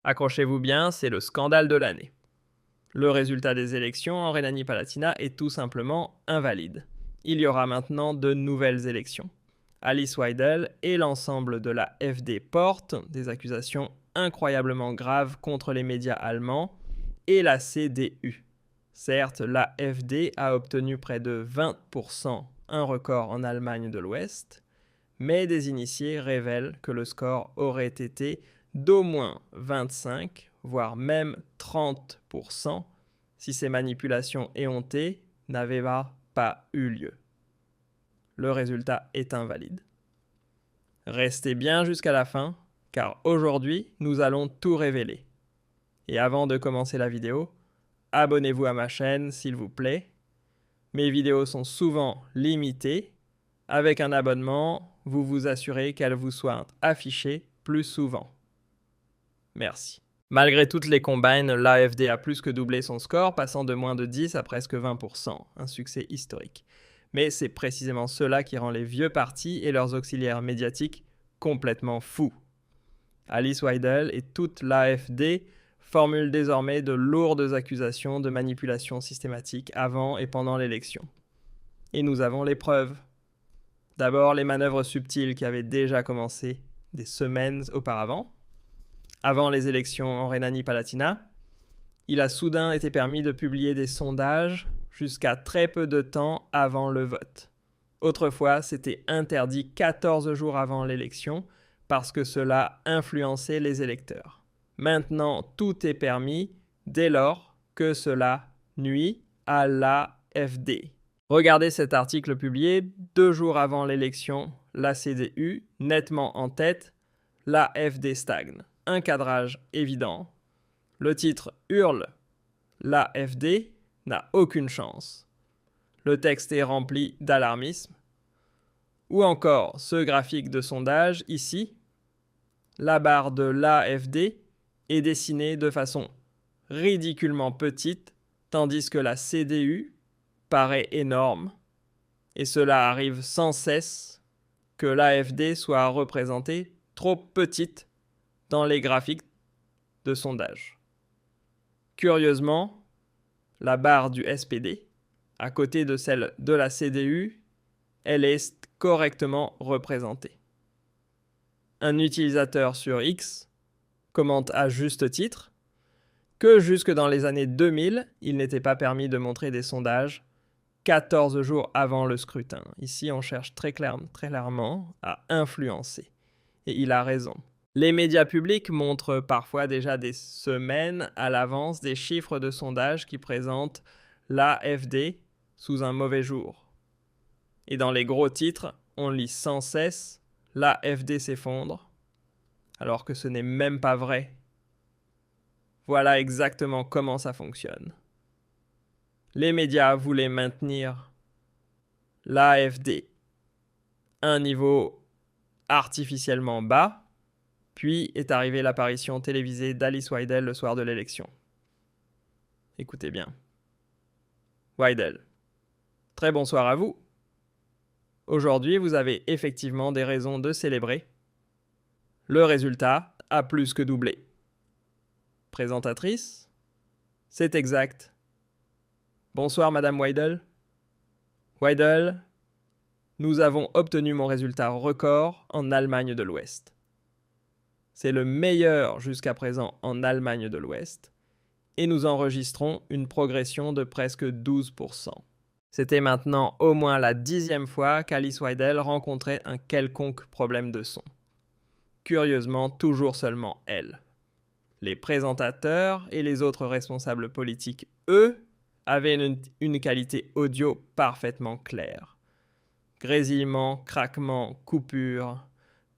Accrochez-vous bien, c'est le scandale de l'année. Le résultat des élections en Rhénanie-Palatinat est tout simplement invalide. Il y aura maintenant de nouvelles élections. Alice Weidel et l'ensemble de la FD portent des accusations incroyablement graves contre les médias allemands et la CDU. Certes, la FD a obtenu près de 20%, un record en Allemagne de l'Ouest, mais des initiés révèlent que le score aurait été d'au moins 25, voire même 30%, si ces manipulations éhontées n'avaient pas eu lieu. Le résultat est invalide. Restez bien jusqu'à la fin, car aujourd'hui, nous allons tout révéler. Et avant de commencer la vidéo, abonnez-vous à ma chaîne s'il vous plaît. Mes vidéos sont souvent limitées. Avec un abonnement, vous vous assurez qu'elles vous soient affichées plus souvent. Merci. Malgré toutes les combines, l'AfD a plus que doublé son score, passant de moins de 10 à presque 20%, un succès historique. Mais c'est précisément cela qui rend les vieux partis et leurs auxiliaires médiatiques complètement fous. Alice Weidel et toute l'AfD formulent désormais de lourdes accusations de manipulation systématique avant et pendant l'élection. Et nous avons les preuves. D'abord, les manœuvres subtiles qui avaient déjà commencé des semaines auparavant. Avant les élections en Rhénanie-Palatinat, il a soudain été permis de publier des sondages jusqu'à très peu de temps avant le vote. Autrefois, c'était interdit 14 jours avant l'élection parce que cela influençait les électeurs. Maintenant, tout est permis dès lors que cela nuit à l'AfD. Regardez cet article publié 2 jours avant l'élection, la CDU, nettement en tête, l'AfD stagne. Un cadrage évident. Le titre hurle « L'AfD n'a aucune chance ». Le texte est rempli d'alarmisme. Ou encore ce graphique de sondage ici. La barre de l'AfD est dessinée de façon ridiculement petite, tandis que la CDU paraît énorme. Et cela arrive sans cesse que l'AfD soit représentée trop petite dans les graphiques de sondage. Curieusement, la barre du SPD, à côté de celle de la CDU, elle est correctement représentée. Un utilisateur sur X commente à juste titre que jusque dans les années 2000, il n'était pas permis de montrer des sondages 14 jours avant le scrutin. Ici, on cherche très clairement à influencer. Et il a raison. Les médias publics montrent parfois déjà des semaines à l'avance des chiffres de sondage qui présentent l'AfD sous un mauvais jour. Et dans les gros titres, on lit sans cesse « l'AfD s'effondre », alors que ce n'est même pas vrai. Voilà exactement comment ça fonctionne. Les médias voulaient maintenir l'AfD à un niveau artificiellement bas, puis est arrivée l'apparition télévisée d'Alice Weidel le soir de l'élection. Écoutez bien. Weidel. Très bonsoir à vous. Aujourd'hui, vous avez effectivement des raisons de célébrer. Le résultat a plus que doublé. Présentatrice. C'est exact. Bonsoir Madame Weidel. Weidel, nous avons obtenu mon résultat record en Allemagne de l'Ouest. C'est le meilleur jusqu'à présent en Allemagne de l'Ouest, et nous enregistrons une progression de presque 12%. C'était maintenant au moins la 10e fois qu'Alice Weidel rencontrait un quelconque problème de son. Curieusement, toujours seulement elle. Les présentateurs et les autres responsables politiques, eux, avaient une qualité audio parfaitement claire. Grésillement, craquement, coupure,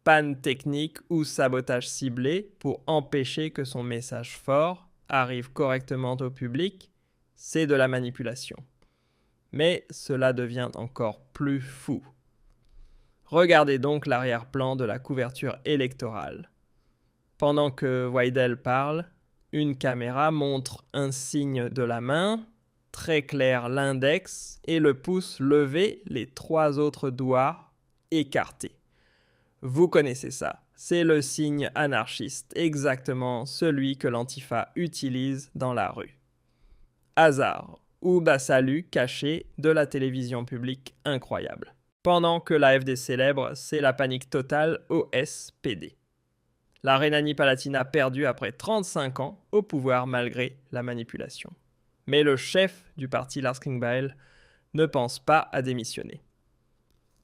panne technique ou sabotage ciblé pour empêcher que son message fort arrive correctement au public, c'est de la manipulation. Mais cela devient encore plus fou. Regardez donc l'arrière-plan de la couverture électorale. Pendant que Weidel parle, une caméra montre un signe de la main, très clair l'index et le pouce levé, les 3 autres doigts écartés. Vous connaissez ça. c'est le signe anarchiste, exactement celui que l'Antifa utilise dans la rue. Hasard ou salut caché de la télévision publique incroyable. Pendant que l'AfD célèbre, c'est la panique totale au SPD. La Rhénanie-Palatinat perdue après 35 ans au pouvoir malgré la manipulation. Mais le chef du parti Lars Klingbeil ne pense pas à démissionner.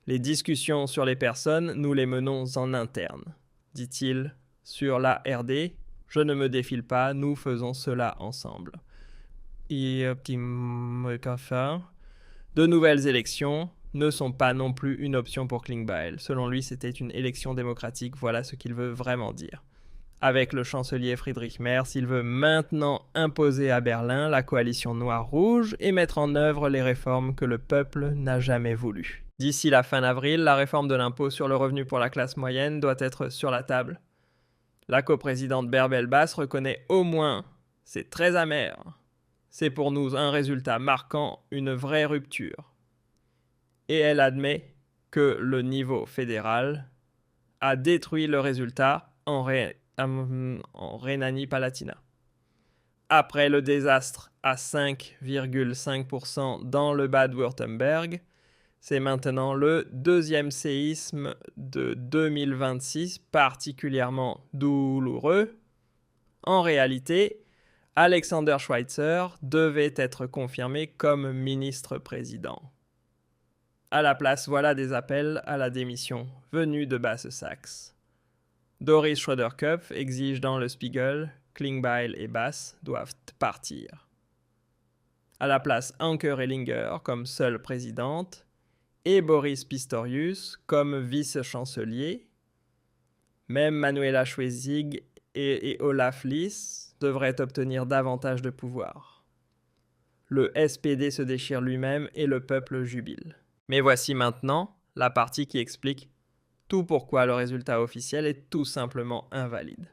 Les discussions sur les personnes, nous les menons en interne, dit-il sur la RD. Je ne me défile pas, nous faisons cela ensemble. De nouvelles élections ne sont pas non plus une option pour Klingbeil. Selon lui, c'était une élection démocratique, voilà ce qu'il veut vraiment dire. Avec le chancelier Friedrich Merz, il veut maintenant imposer à Berlin la coalition noire-rouge et mettre en œuvre les réformes que le peuple n'a jamais voulues. D'ici la fin avril, la réforme de l'impôt sur le revenu pour la classe moyenne doit être sur la table. La coprésidente Bärbel Bass reconnaît au moins, c'est très amer, c'est pour nous un résultat marquant, une vraie rupture. Et elle admet que le niveau fédéral a détruit le résultat en Rhénanie-Palatinat. Après le désastre à 5,5% dans le Bade-Wurtemberg, c'est maintenant le deuxième séisme de 2026 particulièrement douloureux. En réalité, Alexander Schweitzer devait être confirmé comme ministre-président. À la place, voilà des appels à la démission venus de Basse-Saxe. Doris Schröder-Köpf exige dans le Spiegel, Klingbeil et Bass doivent partir. À la place, Anke Rehlinger comme seule présidente et Boris Pistorius comme vice-chancelier. Même Manuela Schwesig et Olaf Lies devraient obtenir davantage de pouvoir. Le SPD se déchire lui-même et le peuple jubile. Mais voici maintenant la partie qui explique tout pourquoi le résultat officiel est tout simplement invalide.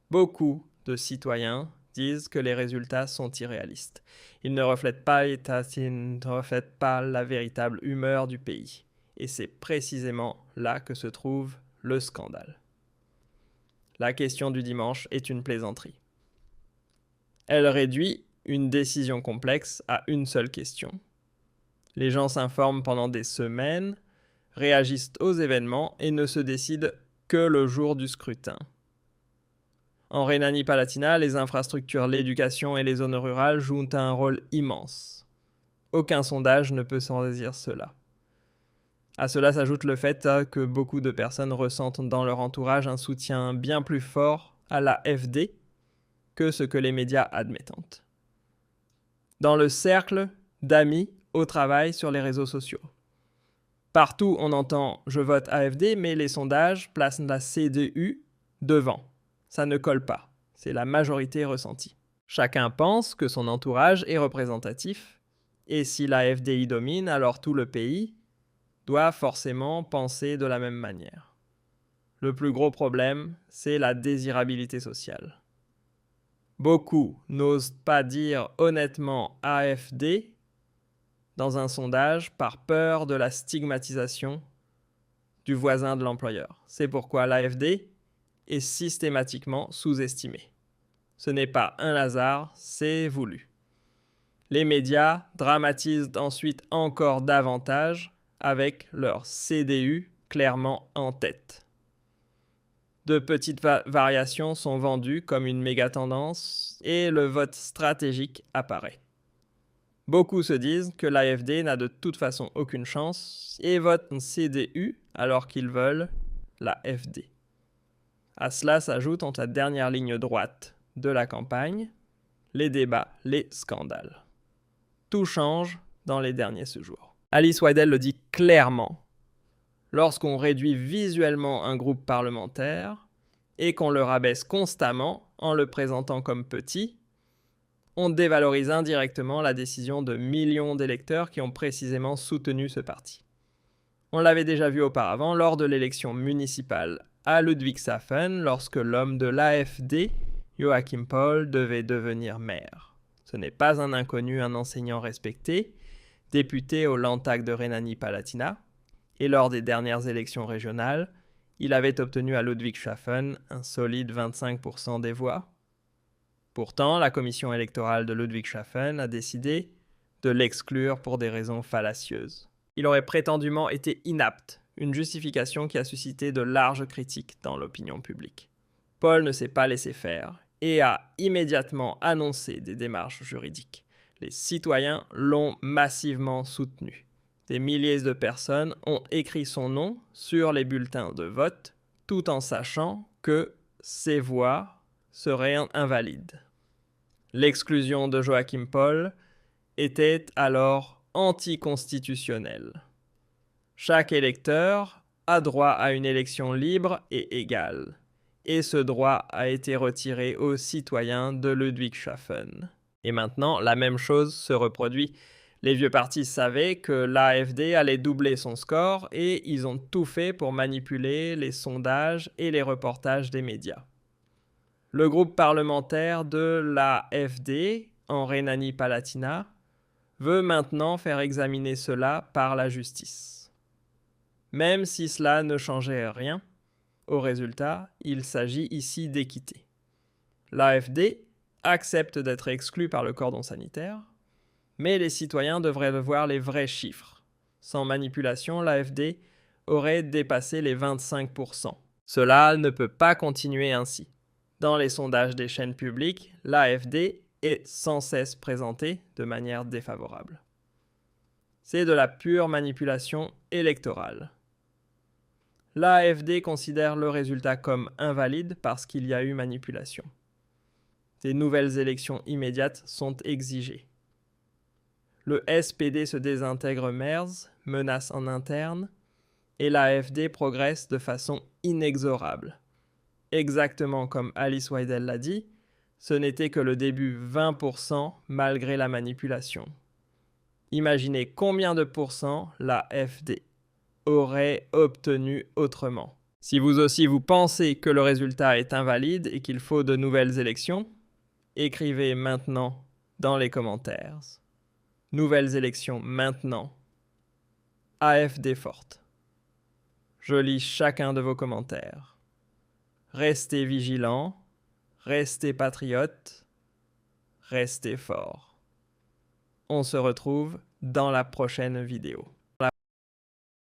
Beaucoup de citoyens disent que les résultats sont irréalistes. Ils ne reflètent pas la véritable humeur du pays. Et c'est précisément là que se trouve le scandale. La question du dimanche est une plaisanterie. Elle réduit une décision complexe à une seule question. Les gens s'informent pendant des semaines, réagissent aux événements et ne se décident que le jour du scrutin. En Rhénanie-Palatinat, les infrastructures, l'éducation et les zones rurales jouent un rôle immense. Aucun sondage ne peut sans dire cela. À cela s'ajoute le fait que beaucoup de personnes ressentent dans leur entourage un soutien bien plus fort à la FD que ce que les médias admettent. Dans le cercle d'amis au travail sur les réseaux sociaux. Partout, on entend « je vote AfD », mais les sondages placent la CDU devant. Ça ne colle pas. C'est la majorité ressentie. Chacun pense que son entourage est représentatif, et si l'AfD y domine, alors tout le pays doit forcément penser de la même manière. Le plus gros problème, c'est la désirabilité sociale. Beaucoup n'osent pas dire honnêtement AfD dans un sondage par peur de la stigmatisation du voisin de l'employeur. C'est pourquoi l'AfD est systématiquement sous-estimée. Ce n'est pas un hasard, c'est voulu. Les médias dramatisent ensuite encore davantage avec leur CDU clairement en tête. De petites variations sont vendues comme une méga tendance et le vote stratégique apparaît. Beaucoup se disent que l'AfD n'a de toute façon aucune chance et votent CDU alors qu'ils veulent la FD. À cela s'ajoute entre la dernière ligne droite de la campagne, les débats, les scandales. Tout change dans les derniers jours. Alice Weidel le dit clairement. Lorsqu'on réduit visuellement un groupe parlementaire et qu'on le rabaisse constamment en le présentant comme petit, on dévalorise indirectement la décision de millions d'électeurs qui ont précisément soutenu ce parti. On l'avait déjà vu auparavant lors de l'élection municipale à Ludwigshafen, lorsque l'homme de l'AfD, Joachim Pohl, devait devenir maire. Ce n'est pas un inconnu, un enseignant respecté, député au Landtag de Rhénanie-Palatinat, et lors des dernières élections régionales, Il avait obtenu à Ludwigshafen un solide 25% des voix. Pourtant, la commission électorale de Ludwigshafen a décidé de l'exclure pour des raisons fallacieuses. Il aurait prétendument été inapte, une justification qui a suscité de larges critiques dans l'opinion publique. Paul ne s'est pas laissé faire et a immédiatement annoncé des démarches juridiques. Les citoyens l'ont massivement soutenu. Des milliers de personnes ont écrit son nom sur les bulletins de vote, tout en sachant que ces voix seraient invalides. L'exclusion de Joachim Paul était alors anticonstitutionnelle. Chaque électeur a droit à une élection libre et égale, et ce droit a été retiré aux citoyens de Ludwigshafen. Et maintenant, la même chose se reproduit. Les vieux partis savaient que l'AfD allait doubler son score et ils ont tout fait pour manipuler les sondages et les reportages des médias. Le groupe parlementaire de l'AfD en Rhénanie-Palatinat veut maintenant faire examiner cela par la justice. Même si cela ne changeait rien, au résultat, il s'agit ici d'équité. L'AfD accepte d'être exclu par le cordon sanitaire, mais les citoyens devraient voir les vrais chiffres. Sans manipulation, l'AfD aurait dépassé les 25%. Cela ne peut pas continuer ainsi. Dans les sondages des chaînes publiques, l'AfD est sans cesse présentée de manière défavorable. C'est de la pure manipulation électorale. L'AfD considère le résultat comme invalide parce qu'il y a eu manipulation. Des nouvelles élections immédiates sont exigées. Le SPD se désintègre Merz, menace en interne, et l'AfD progresse de façon inexorable. Exactement comme Alice Weidel l'a dit, ce n'était que le début 20% malgré la manipulation. Imaginez combien de pourcents l'AfD aurait obtenu autrement. Si vous aussi vous pensez que le résultat est invalide et qu'il faut de nouvelles élections, écrivez maintenant dans les commentaires. Nouvelles élections maintenant. AfD forte. Je lis chacun de vos commentaires. Restez vigilants, restez patriotes, restez forts. On se retrouve dans la prochaine vidéo.